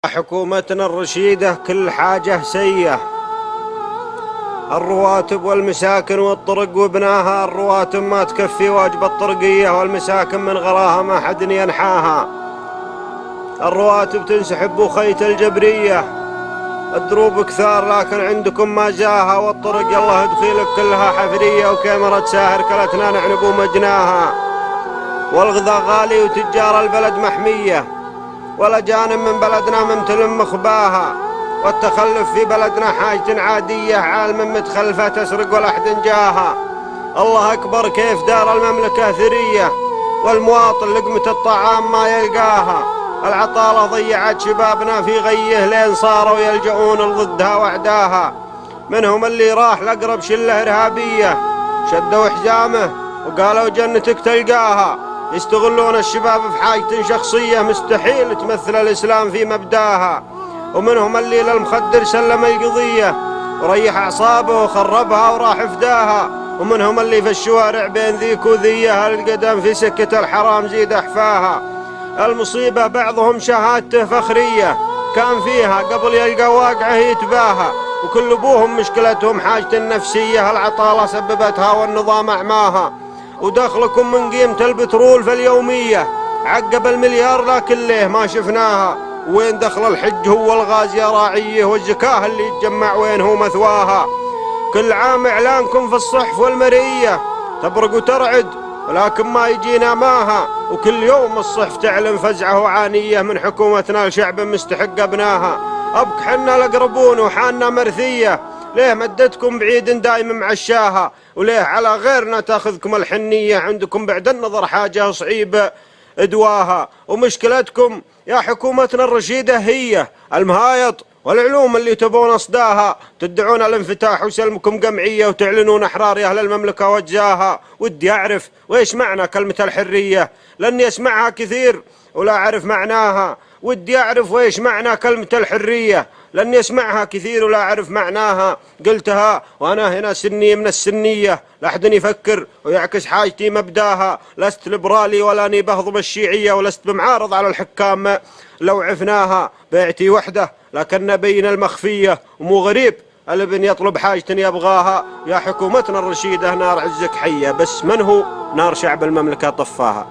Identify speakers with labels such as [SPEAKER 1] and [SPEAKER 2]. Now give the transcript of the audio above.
[SPEAKER 1] حكومتنا الرشيدة كل حاجة سيئة، الرواتب والمساكن والطرق وبناها. الرواتب ما تكفي واجب الطرقية، والمساكن من غراها ما حد ينحاها. الرواتب تنسحب وخيت الجبرية، الدروب كثار لكن عندكم ما جاها. والطرق يلا دخيلك كلها حفرية، وكاميرا ساهر كلتنا نعنق ومجناها. والغذاء غالي وتجار البلد محمية، ولا جانب من بلدنا ممتل مخباها. والتخلف في بلدنا حاجة عادية، عالم متخلفة تسرق ولا أحد جاها. الله أكبر كيف دار المملكة ثرية، والمواطن لقمة الطعام ما يلقاها. العطالة ضيعت شبابنا في غيه، لين صاروا يلجؤون ضدها وعداها. منهم اللي راح لأقرب شلة إرهابية، شدوا حجامه وقالوا جنتك تلقاها. يستغلون الشباب في حاجة شخصية، مستحيل تمثل الإسلام في مبداها. ومنهم اللي للمخدر سلم القضية، وريح أعصابه وخربها وراح فداها. ومنهم اللي في الشوارع بين ذيك وذيه، القدم في سكة الحرام زيد أحفاها. المصيبة بعضهم شهادته فخرية، كان فيها قبل يلقى واقعه يتباهى. وكل أبوهم مشكلتهم حاجة النفسية، العطالة سببتها والنظام أعماها. ودخلكم من قيمة البترول في اليومية عقب المليار، لكن ليه ما شفناها؟ وين دخل الحج هو الغاز يا راعيه، والزكاة اللي يتجمع وين هو مثواها؟ كل عام إعلانكم في الصحف والمرئية تبرق وترعد، ولكن ما يجينا ماها. وكل يوم الصحف تعلن فزعة وعانية من حكومتنا لشعب مستحق أبناها. أبك حنا الأقربون وحالنا مرثية، ليه مدتكم بعيد دايم معشاها؟ وليه على غيرنا تاخذكم الحنية؟ عندكم بعد النظر حاجة صعيبة ادواها. ومشكلتكم يا حكومتنا الرشيدة هي المهايط والعلوم اللي تبون اصداها. تدعون الانفتاح وسلمكم قمعية، وتعلنون احرار يا اهل المملكة وجاها. ودي اعرف ويش معنى كلمة الحرية، لاني اسمعها كثير ولا اعرف معناها. ودي اعرف ويش معنى كلمة الحرية، لاني اسمعها كثير ولا اعرف معناها. قلتها وانا هنا سني من السنية، لا احد يفكر ويعكس حاجتي مبداها. لست ليبرالي ولا اني بهضم الشيعية، ولست بمعارض على الحكام لو عفناها. بيعتي وحده لكن بين المخفية، ومو غريب الابن يطلب حاجة يبغاها. يا حكومتنا الرشيدة نار عزك حية، بس من هو نار شعب المملكة طفاها.